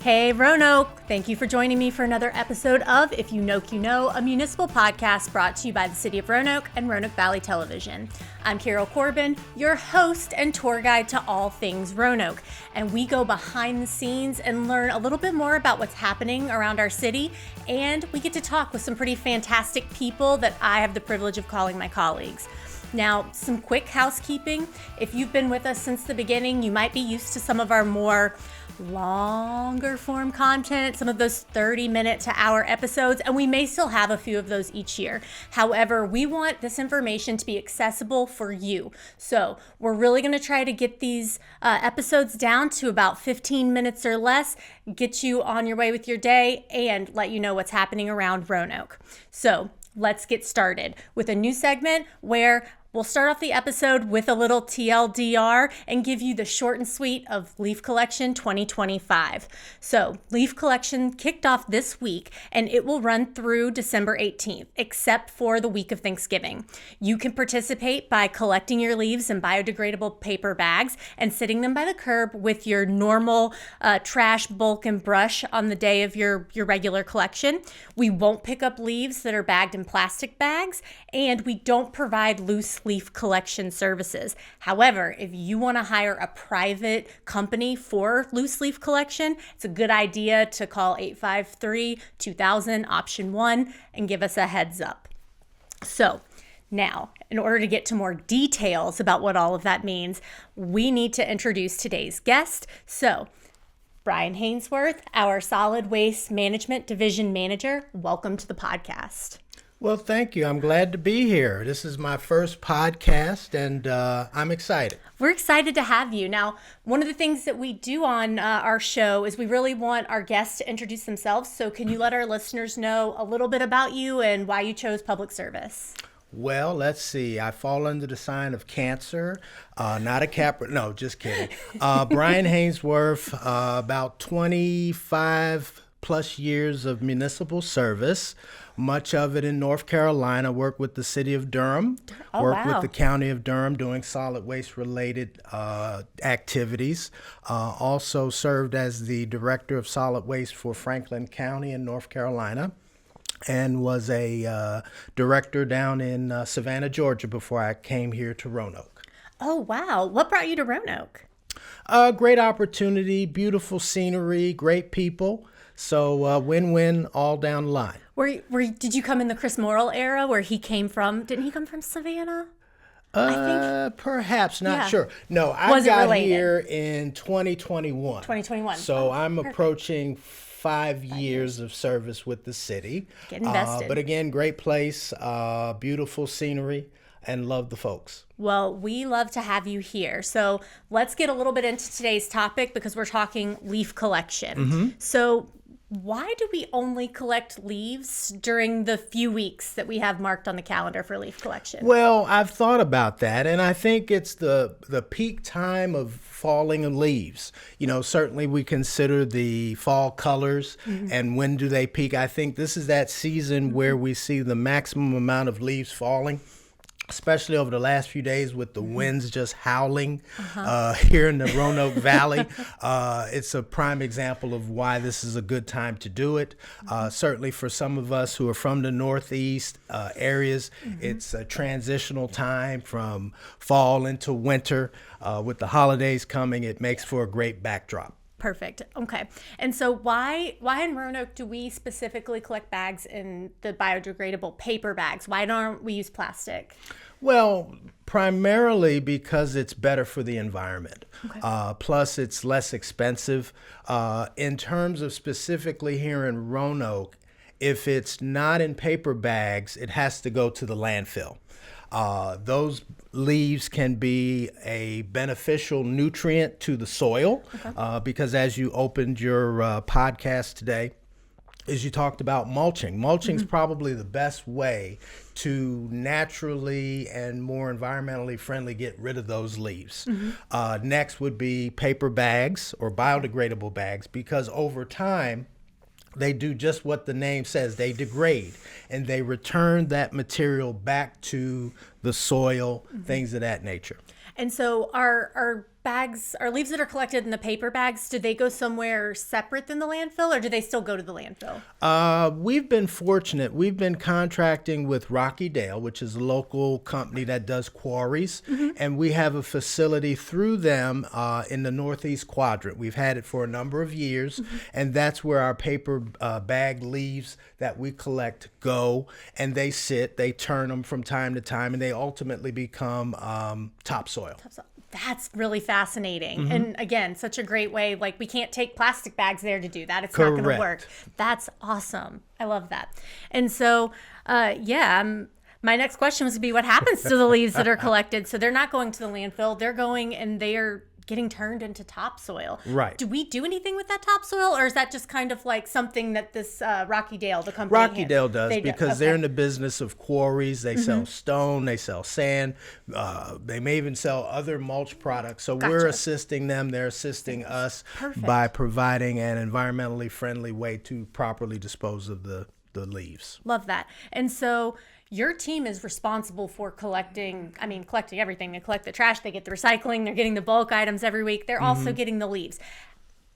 Hey Roanoke, thank you for joining me for another episode of If You Noke, You Know, a municipal podcast brought to you by the City of Roanoke and Roanoke Valley Television. I'm Carol Corbin, your host and tour guide to all things Roanoke, and we go behind the scenes and learn a little bit more about what's happening around our city, and we get to talk with some pretty fantastic people that I have the privilege of calling my colleagues. Now, some quick housekeeping. If you've been with us since the beginning, you might be used to some of our more longer form content, some of those 30-minute to hour episodes, and we may still have a few of those each year. However, we want this information to be accessible for you. So we're really going to try to get these episodes down to about 15 minutes or less, get you on your way with your day, and let you know what's happening around Roanoke. So let's get started with a new segment where we'll start off the episode with a little TLDR and give you the short and sweet of Leaf Collection 2025. So Leaf Collection kicked off this week and it will run through December 18th, except for the week of Thanksgiving. You can participate by collecting your leaves in biodegradable paper bags and sitting them by the curb with your normal trash, bulk, and brush on the day of your regular collection. We won't pick up leaves that are bagged in plastic bags, and we don't provide loose leaf collection services. However, if you want to hire a private company for loose leaf collection, it's a good idea to call 853-2000 option 1 and give us a heads up. So now, in order to get to more details about what all of that means, we need to introduce today's guest. So Brian Hainsworth, our Solid Waste Management Division Manager, welcome to the podcast. Well, thank you. I'm glad to be here. This is my first podcast, and I'm excited. We're excited to have you. Now, one of the things that we do on our show is we really want our guests to introduce themselves. So can you let our listeners know a little bit about you and why you chose public service? Well, let's see. I fall under the sign of Cancer, not a Capra. No, just kidding. Brian Hainsworth, about 25 plus years of municipal service, much of it in North Carolina. Worked with the city of Durham, worked with the county of Durham doing solid waste related activities. Also served as the director of solid waste for Franklin County in North Carolina, and was a director down in Savannah, Georgia before I came here to Roanoke. Oh, wow. What brought you to Roanoke? Great opportunity, beautiful scenery, great people. So win-win all down the line. Did you come in the Chris Morrill era where he came from? Didn't he come from Savannah? I think. Perhaps, not Yeah. sure. No, I got here in 2021. 2021. So I'm perfect. approaching 5 years of service with the city. Get invested. But again, great place, beautiful scenery, and love the folks. Well, we love to have you here. So let's get a little bit into today's topic because we're talking leaf collection. Mm-hmm. So why do we only collect leaves during the few weeks that we have marked on the calendar for leaf collection? Well, I've thought about that, and I think it's the peak time of falling leaves. You know, certainly we consider the fall colors, and when do they peak? I think this is that season where we see the maximum amount of leaves falling, especially over the last few days with the winds just howling here in the Roanoke Valley. It's a prime example of why this is a good time to do it. Certainly for some of us who are from the Northeast areas, it's a transitional time from fall into winter. With the holidays coming, it makes for a great backdrop. Perfect. Okay. And so why in Roanoke do we specifically collect bags in the biodegradable paper bags? Why don't we use plastic? Well, primarily because it's better for the environment. Okay. Plus, it's less expensive. In terms of specifically here in Roanoke, if it's not in paper bags, it has to go to the landfill. Those leaves can be a beneficial nutrient to the soil because as you opened your podcast today, as you talked about mulching. Mulching is probably the best way to naturally and more environmentally friendly get rid of those leaves. Next would be paper bags or biodegradable bags, because over time, they do just what the name says. They degrade and they return that material back to the soil, things of that nature. And so are bags or leaves that are collected in the paper bags, do they go somewhere separate than the landfill, or do they still go to the landfill? We've been fortunate. We've been contracting with Rocky Dale, which is a local company that does quarries, and we have a facility through them in the Northeast Quadrant. We've had it for a number of years, and that's where our paper bag leaves that we collect go, and they turn them from time to time, and they ultimately become topsoil. That's really fascinating. And again, such a great way. Like, we can't take plastic bags there to do that. It's not going to work. That's awesome. I love that. And so, my next question was to be, what happens to the leaves that are collected? So they're not going to the landfill. They're going and they are getting turned into topsoil. Right. Do we do anything with that topsoil, or is that just kind of like something that this Rocky Dale, the company, Rocky Dale does, because they're in the business of quarries. They sell stone, they sell sand, they may even sell other mulch products. So we're assisting them. They're assisting us by providing an environmentally friendly way to properly dispose of the leaves. Love that. And so your team is responsible for collecting everything. They collect the trash, they get the recycling, they're getting the bulk items every week. They're also getting the leaves.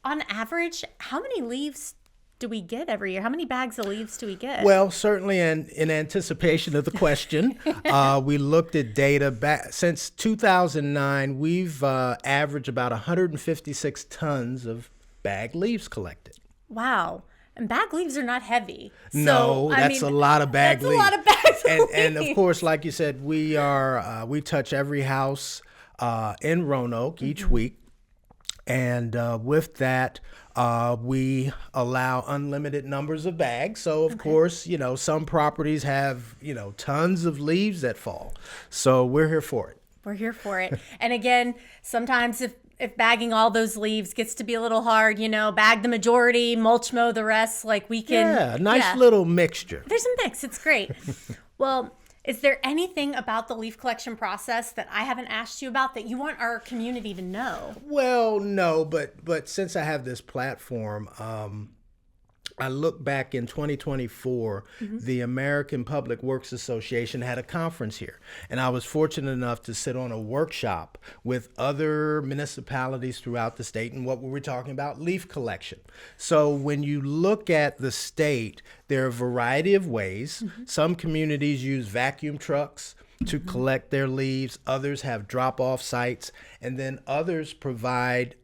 On average, how many leaves do we get every year? How many bags of leaves do we get? Well, certainly in anticipation of the question, we looked at data back since 2009. We've averaged about 156 tons of bag leaves collected. Wow. And bag leaves are not heavy. No, that's a lot of bag leaves. That's a lot of bags of leaves. And of course, like you said, we touch every house in Roanoke each week. And with that, we allow unlimited numbers of bags. So, of course, some properties have, tons of leaves that fall. So we're here for it. We're here for it. And again, sometimes if bagging all those leaves gets to be a little hard, bag the majority, mulch mow the rest, like we can. Yeah, nice little mixture. There's a mix. It's great. Well, is there anything about the leaf collection process that I haven't asked you about that you want our community to know? Well, no, but since I have this platform, I look back in 2024, the American Public Works Association had a conference here, and I was fortunate enough to sit on a workshop with other municipalities throughout the state. And what were we talking about? Leaf collection. So when you look at the state, there are a variety of ways. Some communities use vacuum trucks to collect their leaves. Others have drop-off sites, and then others provide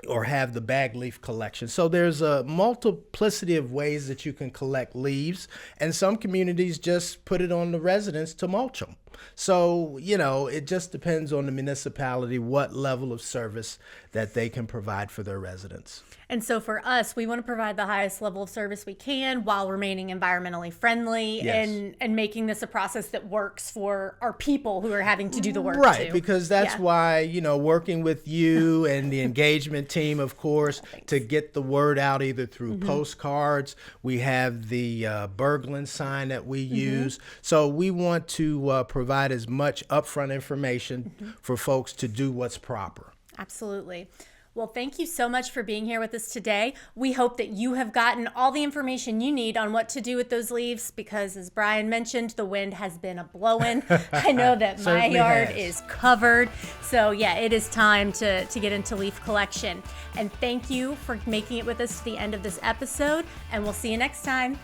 or have the bag leaf collection. So there's a multiplicity of ways that you can collect leaves, and some communities just put it on the residents to mulch them. So, it just depends on the municipality what level of service that they can provide for their residents. And so for us, we want to provide the highest level of service we can while remaining environmentally friendly and making this a process that works for our people who are having to do the work Right, too. Because that's why, working with you and the engagement team, of course, to get the word out either through postcards. We have the Berglund sign that we use. So we want to provide as much upfront information for folks to do what's proper. Absolutely. Well, thank you so much for being here with us today. We hope that you have gotten all the information you need on what to do with those leaves because, as Brian mentioned, the wind has been a-blowing. I know that my yard is covered. So, it is time to get into leaf collection. And thank you for making it with us to the end of this episode, and we'll see you next time.